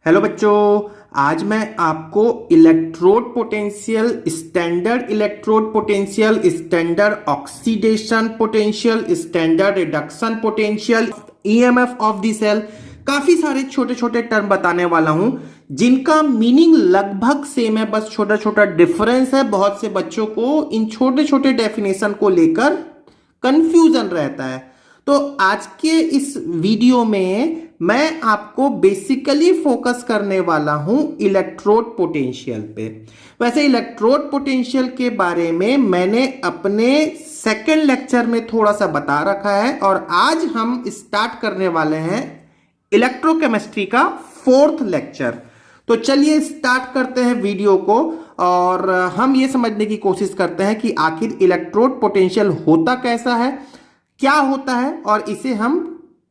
Hello बच्चों, आज मैं आपको electrode potential, standard electrode potential, standard oxidation potential, standard reduction potential, EMF of the cell, काफी सारे छोटे छोटे टर्म बताने वाला हूं जिनका मीनिंग लगभग सेम है, बस छोटा छोटा डिफरेंस है। बहुत से बच्चों को इन छोटे छोटे डेफिनेशन को लेकर कंफ्यूजन रहता है। तो आज के इस वीडियो में मैं आपको बेसिकली फोकस करने वाला हूं इलेक्ट्रोड पोटेंशियल पे। वैसे इलेक्ट्रोड पोटेंशियल के बारे में मैंने अपने सेकंड लेक्चर में थोड़ा सा बता रखा है और आज हम स्टार्ट करने वाले हैं इलेक्ट्रोकेमिस्ट्री का फोर्थ लेक्चर। तो चलिए स्टार्ट करते हैं वीडियो को और हम ये समझने की कोशिश करते हैं कि आखिर इलेक्ट्रोड पोटेंशियल होता कैसा है, क्या होता है, और इसे हम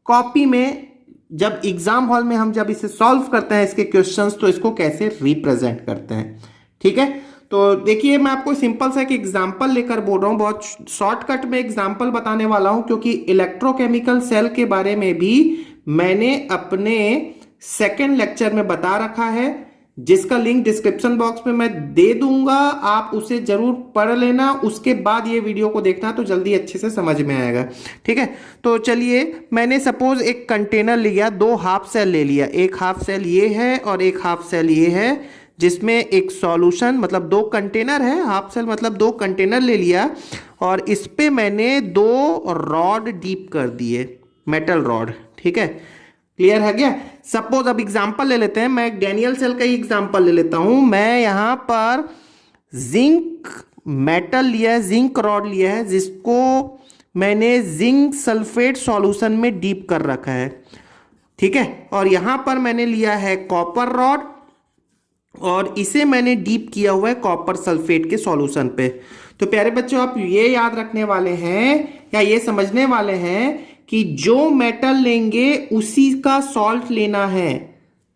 कॉपी में जब एग्जाम हॉल में हम जब इसे सॉल्व करते हैं इसके क्वेश्चंस, तो इसको कैसे रिप्रेजेंट करते हैं। ठीक है, तो देखिए मैं आपको सिंपल सा एक एग्जांपल लेकर बोल रहा हूं, बहुत शॉर्टकट में एग्जांपल बताने वाला हूं क्योंकि इलेक्ट्रोकेमिकल सेल के बारे में भी मैंने अपने सेकेंड लेक्चर में बता रखा है, जिसका लिंक डिस्क्रिप्शन बॉक्स में मैं दे दूंगा। आप उसे जरूर पढ़ लेना, उसके बाद ये वीडियो को देखना तो जल्दी अच्छे से समझ में आएगा। ठीक है, तो चलिए मैंने सपोज एक कंटेनर लिया, दो हाफ सेल ले लिया, एक हाफ सेल ये है और एक हाफ सेल ये है, जिसमें एक सॉल्यूशन मतलब दो कंटेनर है, हाफ सेल मतलब दो कंटेनर ले लिया और इस पे मैंने दो रॉड डीप कर दिए, मेटल रॉड। ठीक है, क्लियर है क्या। सपोज अब एग्जांपल ले लेते हैं, मैं एक डैनियल सेल का ही एग्जांपल ले लेता हूं। मैं यहां पर जिंक मेटल लिया है, जिंक रॉड लिया है, जिसको मैंने जिंक सल्फेट सॉल्यूशन में डीप कर रखा है। ठीक है, और यहां पर मैंने लिया है कॉपर रॉड और इसे मैंने डीप किया हुआ है कॉपर सल्फेट के सॉल्यूशन पे। तो प्यारे बच्चों, आप ये याद रखने वाले हैं या ये समझने वाले हैं कि जो मेटल लेंगे उसी का सॉल्ट लेना है,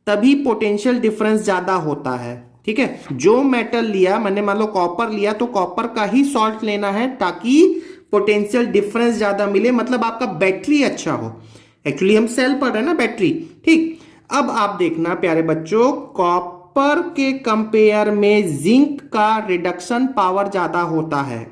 तभी पोटेंशियल डिफरेंस ज्यादा होता है। ठीक है, जो मेटल लिया मैंने, मान लो कॉपर लिया, तो कॉपर का ही सॉल्ट लेना है ताकि पोटेंशियल डिफरेंस ज्यादा मिले, मतलब आपका बैटरी अच्छा हो। एक्चुअली हम सेल पढ़ रहे हैं ना, बैटरी। ठीक, अब आप देखना प्यारे बच्चों, कॉपर के कंपेयर में जिंक का रिडक्शन पावर ज्यादा होता है।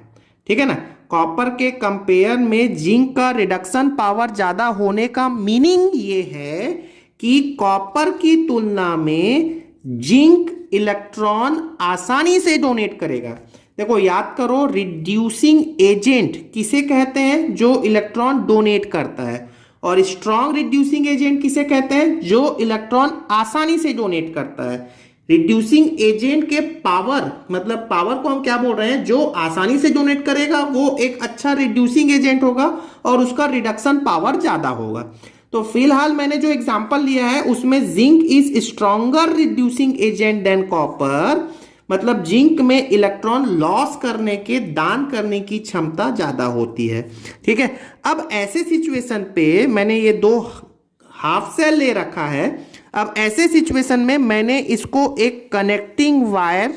ठीक है ना, कॉपर के कंपेयर में जिंक का रिडक्शन पावर ज्यादा होने का मीनिंग ये है कि कॉपर की तुलना में जिंक इलेक्ट्रॉन आसानी से डोनेट करेगा। देखो याद करो, रिड्यूसिंग एजेंट किसे कहते हैं? जो इलेक्ट्रॉन डोनेट करता है। और स्ट्रॉन्ग रिड्यूसिंग एजेंट किसे कहते हैं? जो इलेक्ट्रॉन आसानी से डोनेट करता है। रिड्यूसिंग एजेंट के पावर, मतलब पावर को हम क्या बोल रहे हैं? जो आसानी से डोनेट करेगा वो एक अच्छा रिड्यूसिंग एजेंट होगा और उसका रिडक्शन पावर ज्यादा होगा। तो फिलहाल मैंने जो एग्जांपल लिया है उसमें zinc is stronger reducing agent than copper, मतलब जिंक में इलेक्ट्रॉन लॉस करने के, दान करने की क्षमता ज्यादा होती है। ठीक है, अब ऐसे सिचुएशन पे मैंने ये दो हाफ सेल ले रखा है। अब ऐसे सिचुएशन में मैंने इसको एक कनेक्टिंग वायर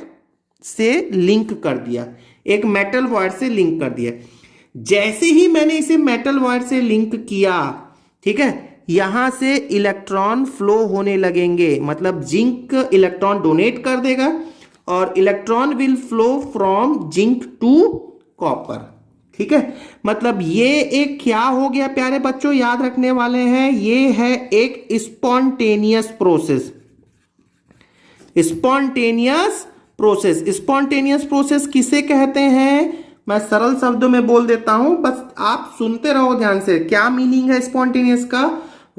से लिंक कर दिया, एक मेटल वायर से लिंक कर दिया। जैसे ही मैंने इसे मेटल वायर से लिंक किया, ठीक है, यहां से इलेक्ट्रॉन फ्लो होने लगेंगे, मतलब जिंक इलेक्ट्रॉन डोनेट कर देगा और electron will flow from zinc to copper. ठीक है, मतलब ये एक क्या हो गया प्यारे बच्चों, याद रखने वाले हैं, ये है एक spontaneous process. Spontaneous process, spontaneous process किसे कहते हैं? मैं सरल शब्दों में बोल देता हूं, बस आप सुनते रहो ध्यान से। क्या मीनिंग है स्पॉन्टेनियस का?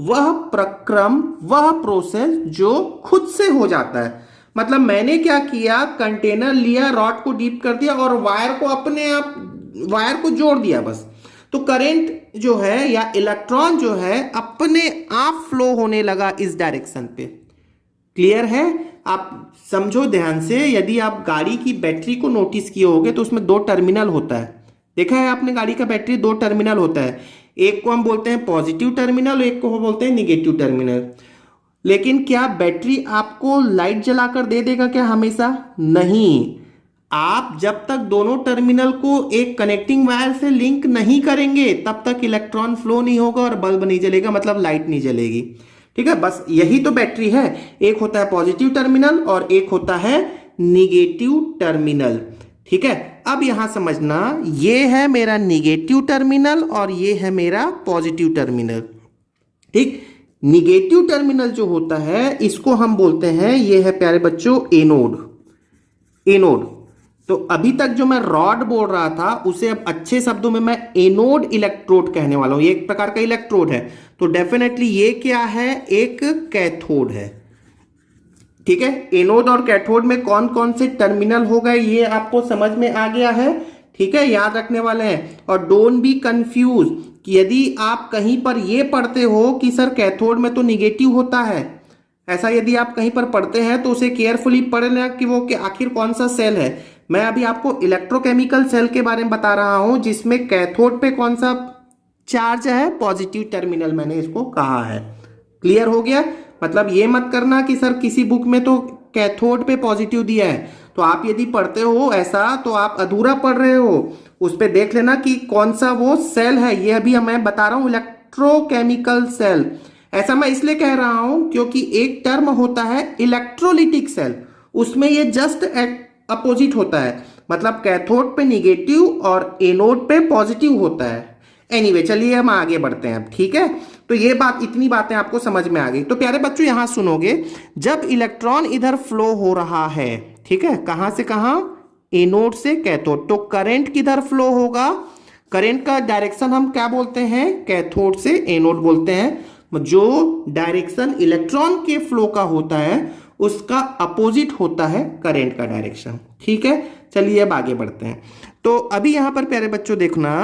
वह प्रक्रम, वह प्रोसेस जो खुद से हो जाता है। मतलब मैंने क्या किया, कंटेनर लिया, रॉड को डीप कर दिया और वायर को अपने आप वायर को जोड़ दिया बस, तो करंट जो है या इलेक्ट्रॉन जो है अपने आप फ्लो होने लगा इस डायरेक्शन पे। क्लियर है? आप समझो ध्यान से, यदि आप गाड़ी की बैटरी को नोटिस किए होगे तो उसमें दो टर्मिनल होता है। देखा है आपने, गाड़ी का बैटरी दो टर्मिनल होता है, एक को हम बोलते हैं पॉजिटिव टर्मिनल और एक को बोलते हैं निगेटिव टर्मिनल। लेकिन क्या बैटरी आपको लाइट जलाकर दे देगा क्या हमेशा? नहीं। आप जब तक दोनों टर्मिनल को एक कनेक्टिंग वायर से लिंक नहीं करेंगे तब तक इलेक्ट्रॉन फ्लो नहीं होगा और बल्ब नहीं जलेगा, मतलब लाइट नहीं जलेगी। ठीक है, बस यही तो बैटरी है, एक होता है पॉजिटिव टर्मिनल और एक होता है निगेटिव टर्मिनल। ठीक है, अब यहां समझना, ये है मेरा निगेटिव टर्मिनल और ये है मेरा पॉजिटिव टर्मिनल। ठीक, निगेटिव टर्मिनल जो होता है इसको हम बोलते हैं, ये है प्यारे बच्चों एनोड। एनोड, तो अभी तक जो मैं रॉड बोल रहा था उसे अब अच्छे शब्दों में मैं एनोड इलेक्ट्रोड कहने वाला हूं। ये एक प्रकार का इलेक्ट्रोड है, तो डेफिनेटली ये क्या है, एक कैथोड है। ठीक है, एनोड और कैथोड में कौन कौन से टर्मिनल हो गए ये आपको समझ में आ गया है। ठीक है, याद रखने वाले हैं। और डोंट बी कंफ्यूज कि यदि आप कहीं पर ये पढ़ते हो कि सर कैथोड में तो निगेटिव होता है, ऐसा यदि आप कहीं पर पढ़ते हैं तो उसे केयरफुली पढ़ लेना कि वो कि आखिर कौन सा सेल है। मैं अभी आपको इलेक्ट्रोकेमिकल सेल के बारे में बता रहा हूं जिसमें कैथोड पे कौन सा चार्ज है, पॉजिटिव टर्मिनल मैंने इसको कहा है। क्लियर हो गया? मतलब ये मत करना कि सर किसी बुक में तो कैथोड पे पॉजिटिव दिया है, तो आप यदि पढ़ते हो ऐसा तो आप अधूरा पढ़ रहे हो। उस पे देख लेना कि कौन सा वो सेल है। ये अभी मैं बता रहा हूं इलेक्ट्रोकेमिकल सेल। ऐसा मैं इसलिए कह रहा हूं क्योंकि एक टर्म होता है इलेक्ट्रोलिटिक सेल, उसमें ये जस्ट अपोजिट होता है, मतलब कैथोड पे निगेटिव और एनोड पे पॉजिटिव होता है। एनीवे, चलिए हम आगे बढ़ते हैं अब। ठीक है, तो ये बात, इतनी बातें आपको समझ में आ गई। तो प्यारे बच्चों यहां सुनोगे, जब इलेक्ट्रॉन इधर फ्लो हो रहा है, ठीक है, कहां से कहां, एनोड से कैथोड, तो करंट किधर फ्लो होगा, करंट का डायरेक्शन हम क्या बोलते हैं, कैथोड से एनोड बोलते हैं। जो डायरेक्शन इलेक्ट्रॉन के फ्लो का होता है उसका अपोजिट होता है करंट का डायरेक्शन। ठीक है, चलिए अब आगे बढ़ते हैं। तो अभी यहां पर प्यारे बच्चों देखना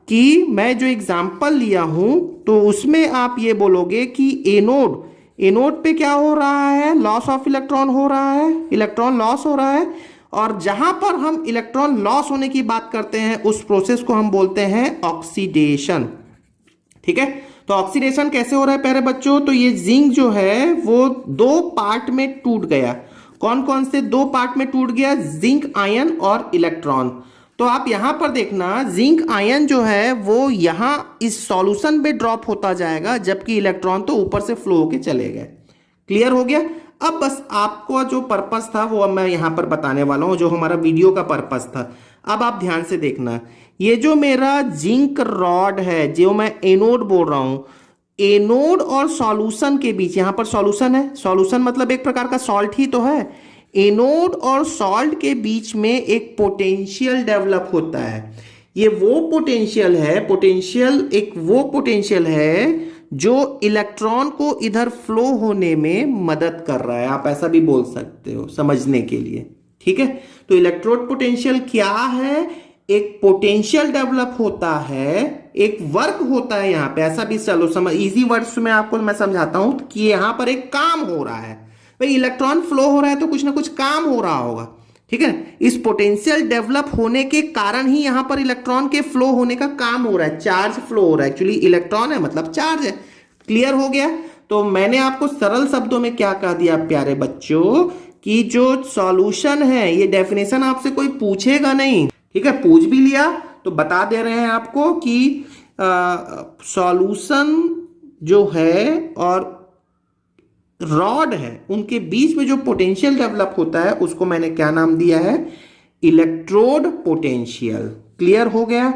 कि मैं जो एग्जाम्पल लिया हूं तो उसमें आप ये बोलोगे कि एनोड, एनोड पे क्या हो रहा है, लॉस ऑफ इलेक्ट्रॉन हो रहा है, इलेक्ट्रॉन लॉस हो रहा है। और जहां पर हम इलेक्ट्रॉन लॉस होने की बात करते हैं उस प्रोसेस को हम बोलते हैं ऑक्सीडेशन। ठीक है, तो ऑक्सीडेशन कैसे हो रहा है प्यारे बच्चों, तो ये जिंक जो है वो दो पार्ट में टूट गया। कौन कौन से दो पार्ट में टूट गया, जिंक आयन और इलेक्ट्रॉन। तो आप यहां पर देखना, जिंक आयन जो है वो यहां इस सॉल्यूशन में ड्रॉप होता जाएगा, जबकि इलेक्ट्रॉन तो ऊपर से फ्लो होके चले गए। क्लियर हो गया? अब बस आपको जो पर्पस था वो अब मैं यहां पर बताने वाला हूं, जो हमारा वीडियो का पर्पस था। अब आप ध्यान से देखना, ये जो मेरा जिंक रॉड है, जो मैं एनोड बोल रहा हूं, एनोड और सॉल्यूशन के बीच, यहां पर सॉल्यूशन है, सॉल्यूशन मतलब एक प्रकार का सॉल्ट ही तो है। एनोड और सॉल्ट के बीच में एक पोटेंशियल डेवलप होता है। ये वो पोटेंशियल है, पोटेंशियल एक वो पोटेंशियल है जो इलेक्ट्रॉन को इधर फ्लो होने में मदद कर रहा है। आप ऐसा भी बोल सकते हो समझने के लिए। ठीक है, तो इलेक्ट्रोड पोटेंशियल क्या है, एक पोटेंशियल डेवलप होता है, एक वर्क होता है यहां पे। ऐसा भी चलो समझ, इजी वर्ड्स में आपको मैं समझाता हूं कि यहां पर एक काम हो रहा है। भाई इलेक्ट्रॉन फ्लो हो रहा है तो कुछ ना कुछ काम हो रहा होगा। ठीक है, इस पोटेंशियल डेवलप होने के कारण ही यहां पर इलेक्ट्रॉन के फ्लो होने का काम हो रहा है, चार्ज फ्लो हो रहा है। एक्चुअली इलेक्ट्रॉन है मतलब चार्ज है। क्लियर हो गया? तो मैंने आपको सरल शब्दों में क्या कह दिया प्यारे बच्चों, कि जो सॉल्यूशन है, ये डेफिनेशन आपसे कोई पूछेगा नहीं। ठीक है, पूछ भी लिया तो बता दे रहे हैं आपको कि सॉल्यूशन जो है और रॉड है उनके बीच में जो पोटेंशियल डेवलप होता है उसको मैंने क्या नाम दिया है, इलेक्ट्रोड पोटेंशियल। क्लियर हो गया?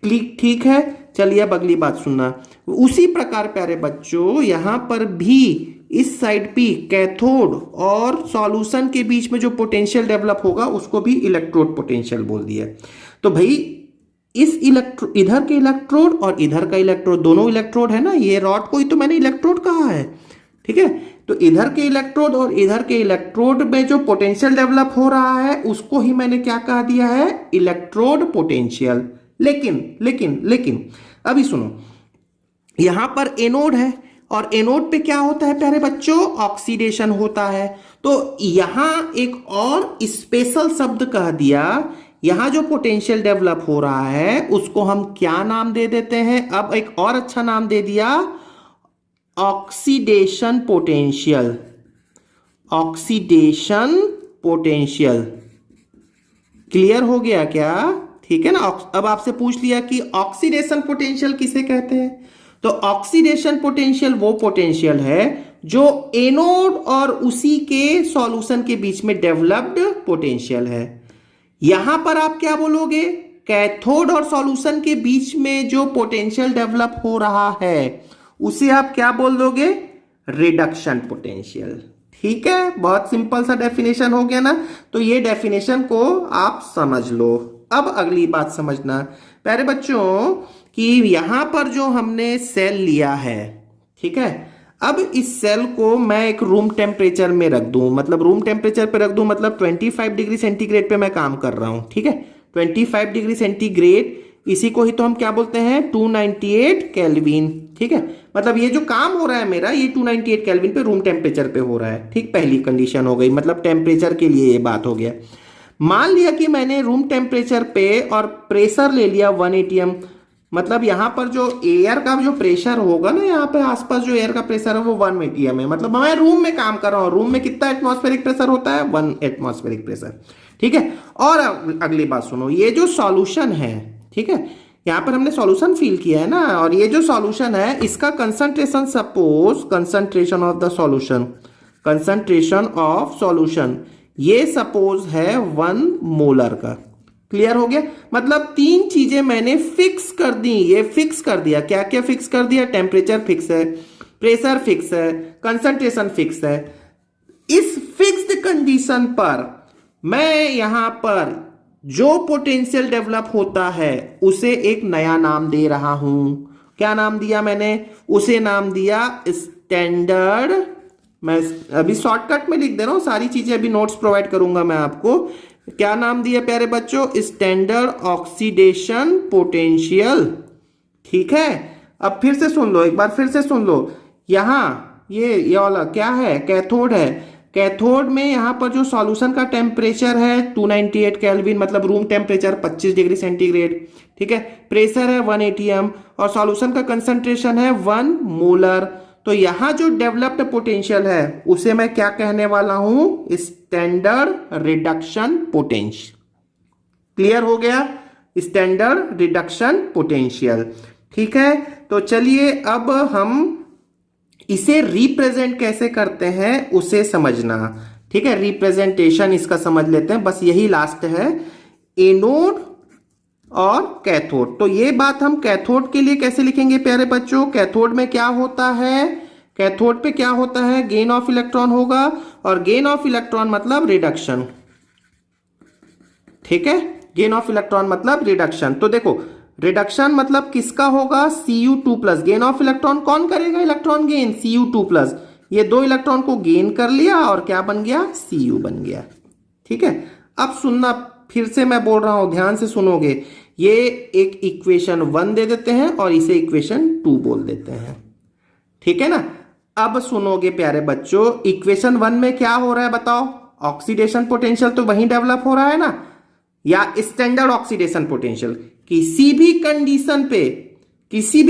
ठीक है, चलिए अब अगली बात सुनना। उसी प्रकार प्यारे बच्चों यहां पर भी इस साइड पे कैथोड और सॉल्यूशन के बीच में जो पोटेंशियल डेवलप होगा उसको भी इलेक्ट्रोड पोटेंशियल बोल दिया। तो भाई इस इधर के इलेक्ट्रोड और इधर का इलेक्ट्रोड, दोनों इलेक्ट्रोड है ना, ये रॉड को ही तो मैंने इलेक्ट्रोड कहा है। ठीक है, तो इधर के इलेक्ट्रोड और इधर के इलेक्ट्रोड में जो पोटेंशियल डेवलप हो रहा है उसको ही मैंने क्या कह दिया है, इलेक्ट्रोड पोटेंशियल। लेकिन अभी सुनो, यहां पर एनोड है और एनोड पे क्या होता है प्यारे बच्चों, ऑक्सीडेशन होता है। तो यहां एक और स्पेशल शब्द कह दिया, यहां जो पोटेंशियल डेवलप हो रहा है उसको हम क्या नाम दे देते हैं, अब एक और अच्छा नाम दे दिया, oxidation potential. Oxidation potential. Clear हो गया क्या? ठीक है ना। अब आपसे पूछ लिया कि ऑक्सीडेशन पोटेंशियल किसे कहते हैं, तो ऑक्सीडेशन पोटेंशियल वो पोटेंशियल है जो एनोड और उसी के सॉल्यूशन के बीच में डेवलप्ड पोटेंशियल है। यहां पर आप क्या बोलोगे, कैथोड और सॉल्यूशन के बीच में जो पोटेंशियल डेवलप हो रहा है उसे आप क्या बोल दोगे, रिडक्शन पोटेंशियल। ठीक है, बहुत सिंपल सा डेफिनेशन हो गया ना। तो ये डेफिनेशन को आप समझ लो। अब अगली बात समझना प्यारे बच्चों कि यहां पर जो हमने सेल लिया है, ठीक है, अब इस सेल को मैं एक रूम टेम्परेचर में रख दूं, मतलब रूम टेम्परेचर पे रख दूं, मतलब 25 डिग्री सेंटीग्रेड पे मैं काम कर रहा हूं। ठीक है, 25 डिग्री सेंटीग्रेड, इसी को ही तो हम क्या बोलते हैं, 298 केल्विन। ठीक है, मतलब ये जो काम हो रहा है मेरा, ये 298 केल्विन पे रूम टेम्परेचर पे हो रहा है। ठीक, पहली कंडीशन हो गई, मतलब टेम्परेचर के लिए ये बात हो गया। मान लिया कि मैंने रूम टेम्परेचर पे और प्रेशर ले लिया 1 atm, मतलब यहां पर जो एयर का जो प्रेशर होगा ना, यहाँ पे आसपास जो एयर का प्रेशर है वो 1 atm है। मतलब मैं रूम में काम कर रहा हूं, रूम में कितना एटमॉस्फेरिक प्रेशर होता है, 1 एटमॉस्फेरिक प्रेशर। ठीक है, और अगली बात सुनो, ये जो सॉल्यूशन है, ठीक है, यहां पर हमने सॉल्यूशन फिल किया है ना, और ये जो सॉल्यूशन है इसका concentration, suppose concentration of the solution, concentration of solution ये सपोज है 1 मोलर का। क्लियर हो गया, मतलब 3 चीजें मैंने फिक्स कर दी, ये फिक्स कर दिया। क्या क्या फिक्स कर दिया, टेम्परेचर फिक्स है, प्रेशर फिक्स है, कंसंट्रेशन फिक्स है। इस फिक्स्ड कंडीशन पर मैं यहां पर जो पोटेंशियल डेवलप होता है उसे एक नया नाम दे रहा हूं। क्या नाम दिया मैंने, उसे नाम दिया स्टैंडर्ड। मैं अभी शॉर्टकट में लिख दे रहा हूं, सारी चीजें अभी नोट्स प्रोवाइड करूंगा मैं आपको। क्या नाम दिया प्यारे बच्चों, स्टैंडर्ड ऑक्सीडेशन पोटेंशियल। ठीक है, अब फिर से सुन लो, एक बार फिर से सुन लो। यहां ये वाला क्या है, कैथोड है। कैथोड में यहां पर जो सॉल्यूशन का टेम्परेचर है 298 केल्विन, मतलब रूम टेम्परेचर 25 डिग्री सेंटीग्रेड। ठीक है, प्रेशर है 1 atm और सॉल्यूशन का कंसंट्रेशन है 1 मोलर। तो यहां जो डेवलप्ड पोटेंशियल है उसे मैं क्या कहने वाला हूं, स्टैंडर्ड रिडक्शन पोटेंशियल। क्लियर हो गया, स्टैंडर्ड रिडक्शन पोटेंशियल। ठीक है, तो चलिए अब हम इसे रिप्रेजेंट कैसे करते हैं उसे समझना। ठीक है, रिप्रेजेंटेशन इसका समझ लेते हैं, बस यही लास्ट है, एनोड और कैथोड। तो ये बात हम कैथोड के लिए कैसे लिखेंगे प्यारे बच्चों, कैथोड में क्या होता है, कैथोड पे क्या होता है, गेन ऑफ इलेक्ट्रॉन होगा, और गेन ऑफ इलेक्ट्रॉन मतलब रिडक्शन। ठीक है, गेन ऑफ इलेक्ट्रॉन मतलब रिडक्शन। तो देखो, रिडक्शन मतलब किसका होगा, Cu2+। गेन ऑफ इलेक्ट्रॉन कौन करेगा, इलेक्ट्रॉन गेन Cu2+। ये 2 इलेक्ट्रॉन को गेन कर लिया और क्या बन गया, Cu बन गया। ठीक है, अब सुनना, फिर से मैं बोल रहा हूं, ध्यान से सुनोगे। ये एक इक्वेशन 1 दे देते हैं और इसे इक्वेशन 2 बोल देते हैं। ठीक है ना, अब सुनोगे प्यारे बच्चों, इक्वेशन 1 में क्या हो रहा है बताओ, ऑक्सीडेशन पोटेंशियल तो वहीं डेवलप हो रहा है ना, या स्टैंडर्ड ऑक्सीडेशन पोटेंशियल। किसी भी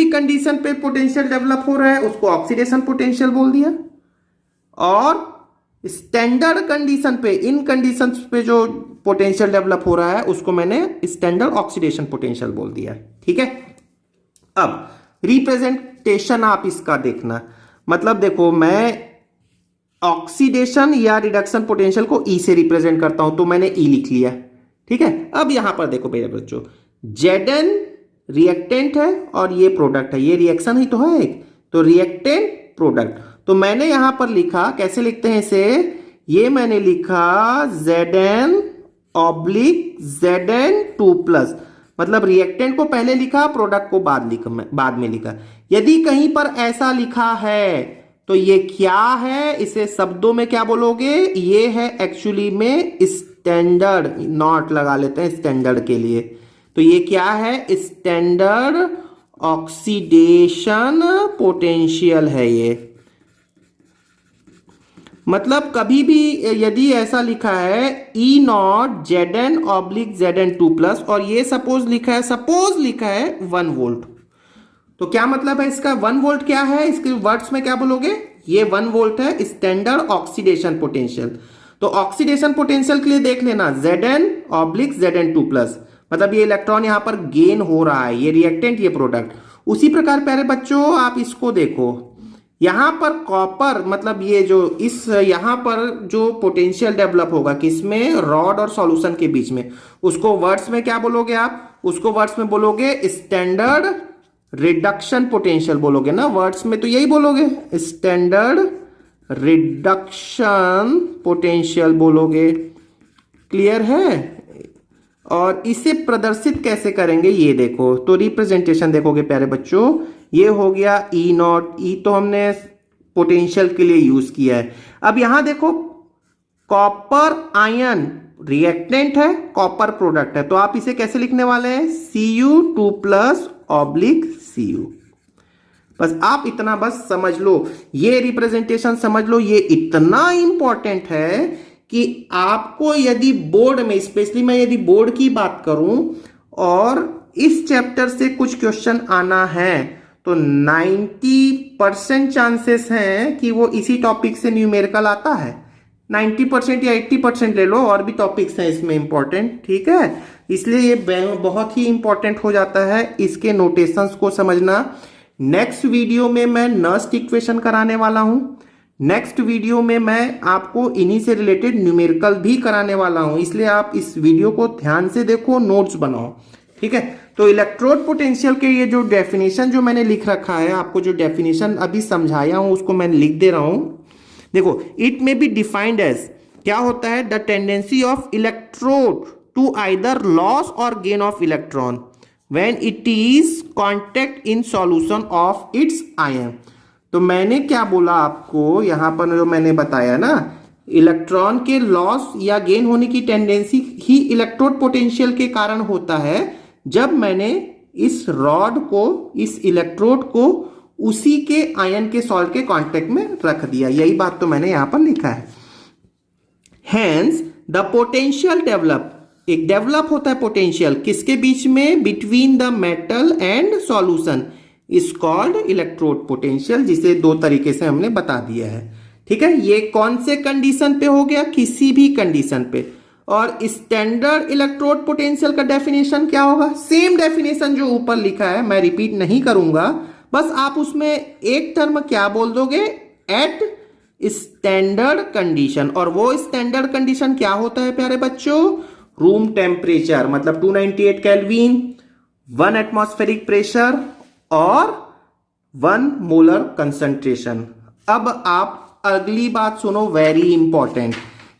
कंडीशन पे पोटेंशियल डेवलप हो रहा है उसको ऑक्सीडेशन पोटेंशियल बोल दिया, और स्टैंडर्ड कंडीशन पे, इन कंडीशंस पे जो पोटेंशियल डेवलप हो रहा है उसको मैंने स्टैंडर्ड ऑक्सीडेशन पोटेंशियल बोल दिया। ठीक है, अब रिप्रेजेंटेशन आप इसका देखना, मतलब देखो, मैं ऑक्सीडेशन या रिडक्शन पोटेंशियल को ई से रिप्रेजेंट करता हूं, तो मैंने ई लिख लिया। ठीक है, अब यहां पर देखो मेरे बच्चों, Zn रिएक्टेंट है और ये प्रोडक्ट है, ये रिएक्शन ही तो है एक, तो रिएक्टेंट प्रोडक्ट। तो मैंने यहां पर लिखा, कैसे लिखते हैं इसे, ये मैंने लिखा Zn/Zn2+, मतलब रिएक्टेंट को पहले लिखा, प्रोडक्ट को बाद में लिखा। यदि कहीं पर ऐसा लिखा है तो ये क्या है, इसे शब्दों में क्या बोलोगे, ये है एक्चुअली में स्टैंडर्ड, नॉट लगा लेते हैं स्टैंडर्ड के लिए। तो ये क्या है, स्टैंडर्ड ऑक्सीडेशन पोटेंशियल है ये। मतलब कभी भी यदि ऐसा लिखा है E0Zn/Zn2+, और ये सपोज लिखा है 1 वोल्ट, तो क्या मतलब है इसका, 1 वोल्ट क्या है, इसके वर्ड्स में क्या बोलोगे, ये 1 वोल्ट है स्टैंडर्ड ऑक्सीडेशन पोटेंशियल। तो ऑक्सीडेशन पोटेंशियल के लिए देख लेना Zn/Zn2+, मतलब ये इलेक्ट्रॉन यहां पर गेन हो रहा है, ये रिएक्टेंट, ये प्रोडक्ट। उसी प्रकार प्यारे बच्चों आप इसको देखो, यहां पर कॉपर मतलब ये जो इस यहां पर जो पोटेंशियल डेवलप होगा किसमें, रॉड और सॉल्यूशन के बीच में, उसको वर्ड्स में क्या बोलोगे आप, उसको वर्ड्स में बोलोगे स्टैंडर्ड रिडक्शन पोटेंशियल बोलोगे ना, वर्ड्स में तो यही बोलोगे, स्टैंडर्ड रिडक्शन पोटेंशियल बोलोगे। क्लियर है? और इसे प्रदर्शित कैसे करेंगे ये देखो, तो रिप्रेजेंटेशन देखोगे प्यारे बच्चों, ये हो गया ई नॉट, ई तो हमने पोटेंशियल के लिए यूज किया है। अब यहां देखो कॉपर आयन रिएक्टेंट है, कॉपर प्रोडक्ट है, तो आप इसे कैसे लिखने वाले हैं, Cu2 प्लस ऑब्लिक Cu। बस आप इतना बस समझ लो, ये रिप्रेजेंटेशन समझ लो, ये इतना इंपॉर्टेंट है कि आपको यदि बोर्ड में, स्पेशली मैं यदि बोर्ड की बात करूं और इस चैप्टर से कुछ क्वेश्चन आना है तो 90% चांसेस हैं कि वो इसी टॉपिक से न्यूमेरिकल आता है। 90% या 80% ले लो, और भी टॉपिक्स हैं इसमें इंपॉर्टेंट, ठीक है, इसलिए ये बहुत ही इंपॉर्टेंट हो जाता है इसके नोटेशंस को समझना। नेक्स्ट वीडियो में मैं नस्ट इक्वेशन कराने वाला हूं, नेक्स्ट वीडियो में मैं आपको इन्हीं से रिलेटेड न्यूमेरिकल भी कराने वाला हूं, इसलिए आप इस वीडियो को ध्यान से देखो, नोट्स बनाओ, ठीक है। तो इलेक्ट्रोड पोटेंशियल के ये जो डेफिनेशन जो मैंने लिख रखा है, आपको जो डेफिनेशन अभी समझाया हूं उसको मैं लिख दे रहा हूं। देखो, it may be defined as, क्या होता है, the tendency of electrode to either loss और gain of electron when it is contact in solution of its ion. तो मैंने क्या बोला आपको यहां पर जो मैंने बताया ना, इलेक्ट्रॉन के लॉस या गेन होने की टेंडेंसी ही इलेक्ट्रोड पोटेंशियल के कारण होता है, जब मैंने इस रॉड को, इस इलेक्ट्रोड को उसी के आयन के सॉल्ट के कांटेक्ट में रख दिया, यही बात तो मैंने यहां पर लिखा है। हेंस द पोटेंशियल डेवलप, एक डेवलप होता है पोटेंशियल किसके बीच में, between the metal and solution, is called electrode potential, जिसे दो तरीके से हमने बता दिया है, ठीक है। ये कौन से कंडीशन पे हो गया, किसी भी कंडीशन पे। और स्टैंडर्ड इलेक्ट्रोड पोटेंशियल का डेफिनेशन क्या होगा, सेम डेफिनेशन जो ऊपर लिखा है, मैं रिपीट नहीं करूंगा, बस आप उसमें एक टर्म क्या बोल दोगे, एट स्टैंडर्ड कंडीशन। और वो स्टैंडर्ड कंडीशन क्या होता है प्यारे बच्चों, रूम टेम्परेचर मतलब 298 केल्विन, 1 एटमॉस्फेरिक प्रेशर और 1 मोलर कंसंट्रेशन। अब आप अगली बात सुनो, वेरी इंपॉर्टेंट,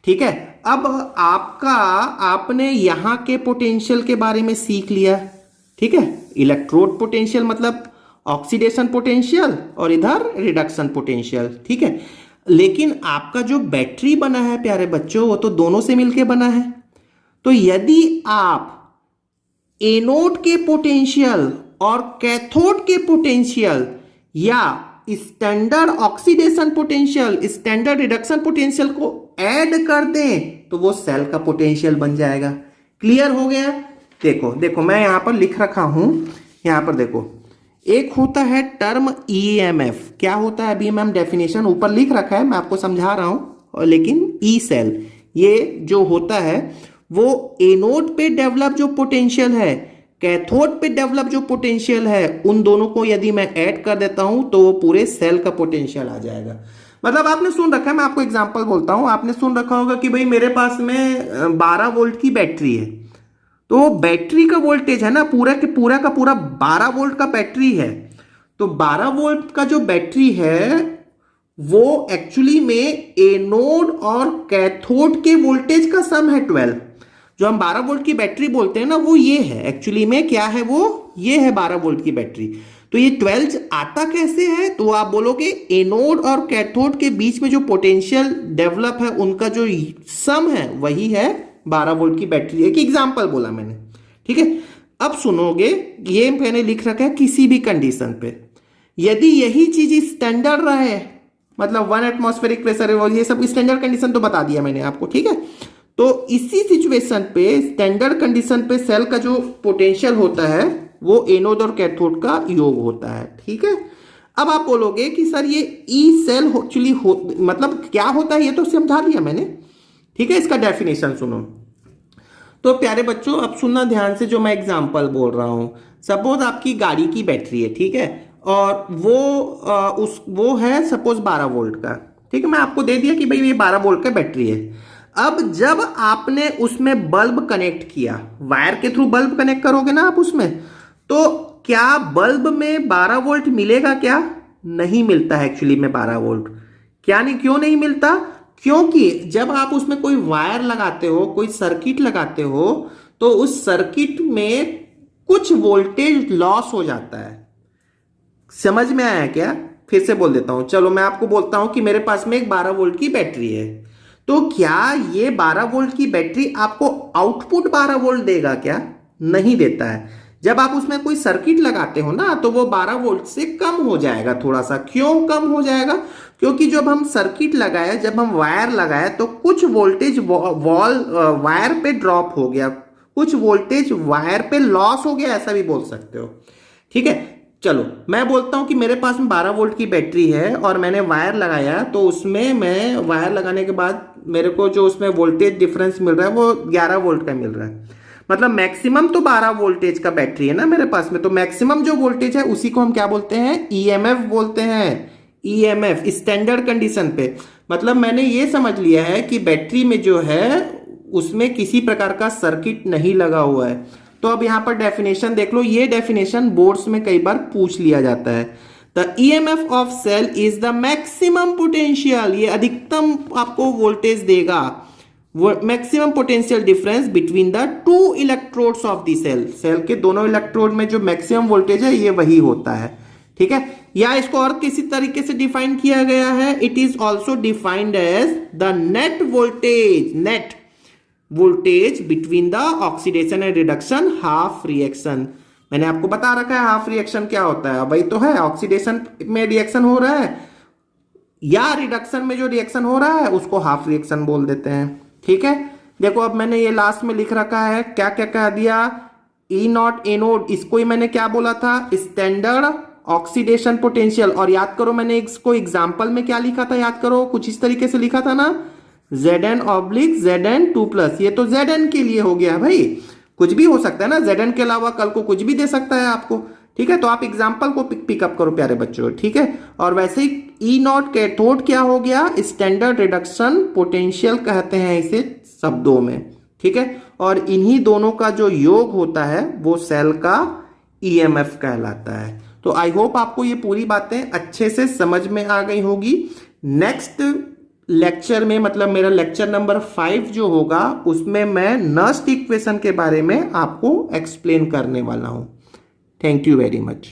ठीक है। अब आपने यहां के पोटेंशियल के बारे में सीख लिया, ठीक है, इलेक्ट्रोड पोटेंशियल मतलब ऑक्सीडेशन पोटेंशियल और इधर रिडक्शन पोटेंशियल, ठीक है। लेकिन आपका जो बैटरी बना है प्यारे बच्चों, वो तो दोनों से मिलकर बना है। तो यदि आप एनोड के पोटेंशियल और कैथोड के पोटेंशियल या standard oxidation potential, standard reduction potential को ऐड कर दें तो वो सेल का पोटेंशियल बन जाएगा। क्लियर हो गया? देखो देखो मैं यहां पर लिख रखा हूं, यहां पर देखो, एक होता है टर्म ईएमएफ, क्या होता है अभी मैम डेफिनेशन ऊपर लिख रखा है, मैं आपको समझा रहा हूं, लेकिन ई सेल ये जो होता है वो एनोड पे डेवलप जो पोटेंशियल है, कैथोड पे डेवलप जो पोटेंशियल है, उन दोनों को यदि मैं ऐड कर देता हूं तो वो पूरे सेल का पोटेंशियल आ जाएगा। मतलब आपने सुन रखा है, मैं आपको एग्जांपल बोलता हूं, आपने सुन रखा होगा कि भाई मेरे पास में 12 वोल्ट की बैटरी है, तो बैटरी का वोल्टेज है ना पूरा के पूरा का पूरा 12 वोल्ट का बैटरी है। तो 12 वोल्ट का जो बैटरी है वो एक्चुअली में एनोड और कैथोड के वोल्टेज का सम है 12। जो हम 12 वोल्ट की बैटरी बोलते हैं ना, वो ये है एक्चुअली में, क्या है वो, ये है 12 वोल्ट की बैटरी। तो ये 12 आता कैसे है, तो आप बोलोगे एनोड और कैथोड के बीच में जो पोटेंशियल डेवलप है उनका जो सम है वही है 12 वोल्ट की बैटरी। एक एग्जांपल बोला मैंने, ठीक है। अब सुनोगे, ये मैंने लिख रखा है किसी भी कंडीशन पे, यदि यही चीज स्टैंडर्ड रहे, मतलब 1 एटमॉस्फेरिक प्रेशर, ये सब स्टैंडर्ड कंडीशन तो बता दिया मैंने आपको, ठीक है। तो इसी सिचुएशन पे, स्टैंडर्ड कंडीशन पे सेल का जो पोटेंशियल होता है वो एनोड और कैथोड का योग होता है, ठीक है। अब आप बोलोगे कि सर ये ई सेल एक्चुअली मतलब क्या होता है, ये तो समझा दिया मैंने, ठीक है। इसका डेफिनेशन सुनो। तो प्यारे बच्चों अब सुनना ध्यान से, जो मैं एग्जांपल बोल रहा हूं, सपोज आपकी गाड़ी की बैटरी है, ठीक है, और वो है सपोज 12 वोल्ट का। ठीक है, मैं आपको दे दिया कि भाई ये 12 वोल्ट का बैटरी है। अब जब आपने उसमें बल्ब कनेक्ट किया, वायर के थ्रू बल्ब कनेक्ट करोगे ना आप उसमें, तो क्या बल्ब में 12 वोल्ट मिलेगा? क्या नहीं मिलता है एक्चुअली में 12 वोल्ट। क्या नहीं, क्यों नहीं मिलता? क्योंकि जब आप उसमें कोई वायर लगाते हो, कोई सर्किट लगाते हो, तो उस सर्किट में कुछ वोल्टेज लॉस हो जाता है। समझ में आया क्या? फिर से बोल देता हूं, चलो मैं आपको बोलता हूं कि मेरे पास में एक 12 वोल्ट की बैटरी है, तो क्या ये 12 वोल्ट की बैटरी आपको आउटपुट 12 वोल्ट देगा? क्या नहीं देता है। जब आप उसमें कोई सर्किट लगाते हो ना, तो वो 12 वोल्ट से कम हो जाएगा थोड़ा सा। क्यों कम हो जाएगा? क्योंकि जब हम सर्किट लगाए, जब हम वायर लगाए, तो कुछ वोल्टेज वायर पे ड्रॉप हो गया, कुछ वोल्टेज वायर पे लॉस हो गया, ऐसा भी बोल सकते हो। ठीक है, चलो मैं बोलता हूं कि मेरे पास में 12 वोल्ट की बैटरी है और मैंने वायर लगाया, तो उसमें मैं वायर लगाने के बाद मेरे को जो उसमें वोल्टेज डिफरेंस मिल रहा है वो 11 वोल्ट का मिल रहा है। मतलब मैक्सिमम तो 12 वोल्टेज का बैटरी है ना मेरे पास में, तो मैक्सिमम जो वोल्टेज है उसी को हम क्या बोलते हैं? ईएमएफ बोलते हैं। ईएमएफ स्टैंडर्ड कंडीशन पे, मतलब मैंने ये समझ लिया है कि बैटरी में जो है उसमें किसी प्रकार का सर्किट नहीं लगा हुआ है। तो अब यहां पर डेफिनेशन देख लो, ये डेफिनेशन बोर्ड्स में कई बार पूछ लिया जाता है। The EMF of cell is the maximum potential, ये अधिकतम आपको वोल्टेज देगा, maximum potential difference between the two electrodes of the cell. Cell के दोनों इलेक्ट्रोड में जो मैक्सिमम वोल्टेज है ये वही होता है। ठीक है, या इसको और किसी तरीके से डिफाइन किया गया है, it is also defined as the net voltage between the oxidation and reduction half reaction. मैंने आपको बता रखा है हाफ रिएक्शन क्या होता है, वही तो है, ऑक्सीडेशन में रिएक्शन हो रहा है या रिडक्शन में जो रिएक्शन हो रहा है उसको हाफ रिएक्शन बोल देते हैं। ठीक है, देखो अब मैंने ये लास्ट में लिख रखा है, क्या क्या कह दिया, ई नॉट ए नोट, इसको ही मैंने क्या बोला था? Standard oxidation potential. और याद करो मैंने इसको एग्जाम्पल में क्या लिखा था, याद करो, कुछ इस तरीके से लिखा था ना, Zn/Zn2+, ये तो Zn के लिए हो गया भाई, कुछ भी हो सकता है ना, Zn के अलावा कल को कुछ भी दे सकता है आपको। ठीक है, तो आप एग्जाम्पल को पिकअप करो प्यारे बच्चों। ठीक है, और वैसे ही ई नॉट कैथोड क्या हो गया? स्टैंडर्ड रिडक्शन पोटेंशियल कहते हैं इसे शब्दों में। ठीक है, और इन्हीं दोनों का जो योग होता है वो सेल का ईएमएफ कहलाता है। तो आई होप आपको ये पूरी बातें अच्छे से समझ में आ गई होगी। नेक्स्ट लेक्चर में, मतलब मेरा लेक्चर नंबर 5 जो होगा, उसमें मैं नस्ट इक्वेशन के बारे में आपको एक्सप्लेन करने वाला हूं। Thank you very much.